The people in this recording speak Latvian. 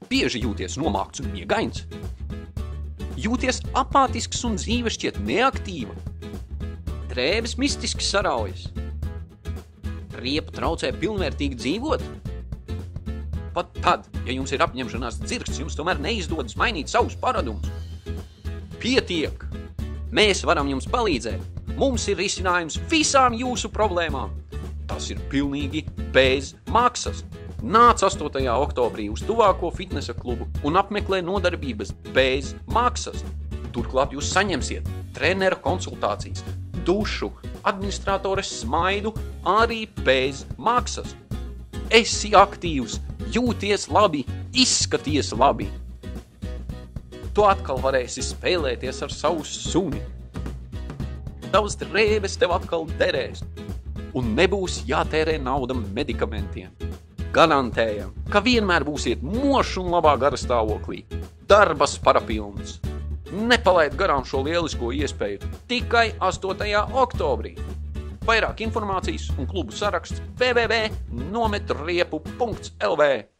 Bieži jūties nomākts un miegains. Jūties apātisks un dzīve šķiet neaktīva. Drēbes mistiski saraujas. Riepa traucē pilnvērtīgi dzīvot. Pat tad, ja jums ir apņemšanās dzirksts, jums tomēr neizdodas mainīt savus paradumus. Pietiek! Mēs varam jums palīdzēt. Mums ir risinājums visām jūsu problēmām. Tas ir pilnīgi bez maksas. Nāc 8. oktobrī uz tuvāko fitnesa klubu un apmeklē nodarbības bez maksas. Turklāt jūs saņemsiet treneru konsultācijas, dušu, administratores smaidu arī bez maksas. Esi aktīvs, jūties labi, izskaties labi. Tu atkal varēsi spēlēties ar savu suni. Tavas drēbes tev atkal derēs un nebūs jātērē nauda medikamentiem. Garantējam, ka vienmēr būsiet moši un labā gara stāvoklī. Darbas parapilns. Nepalaid garām šo lielisko iespēju tikai 8. oktobrī. Vairāk informācijas un klubu saraksts www.nometriepu.lv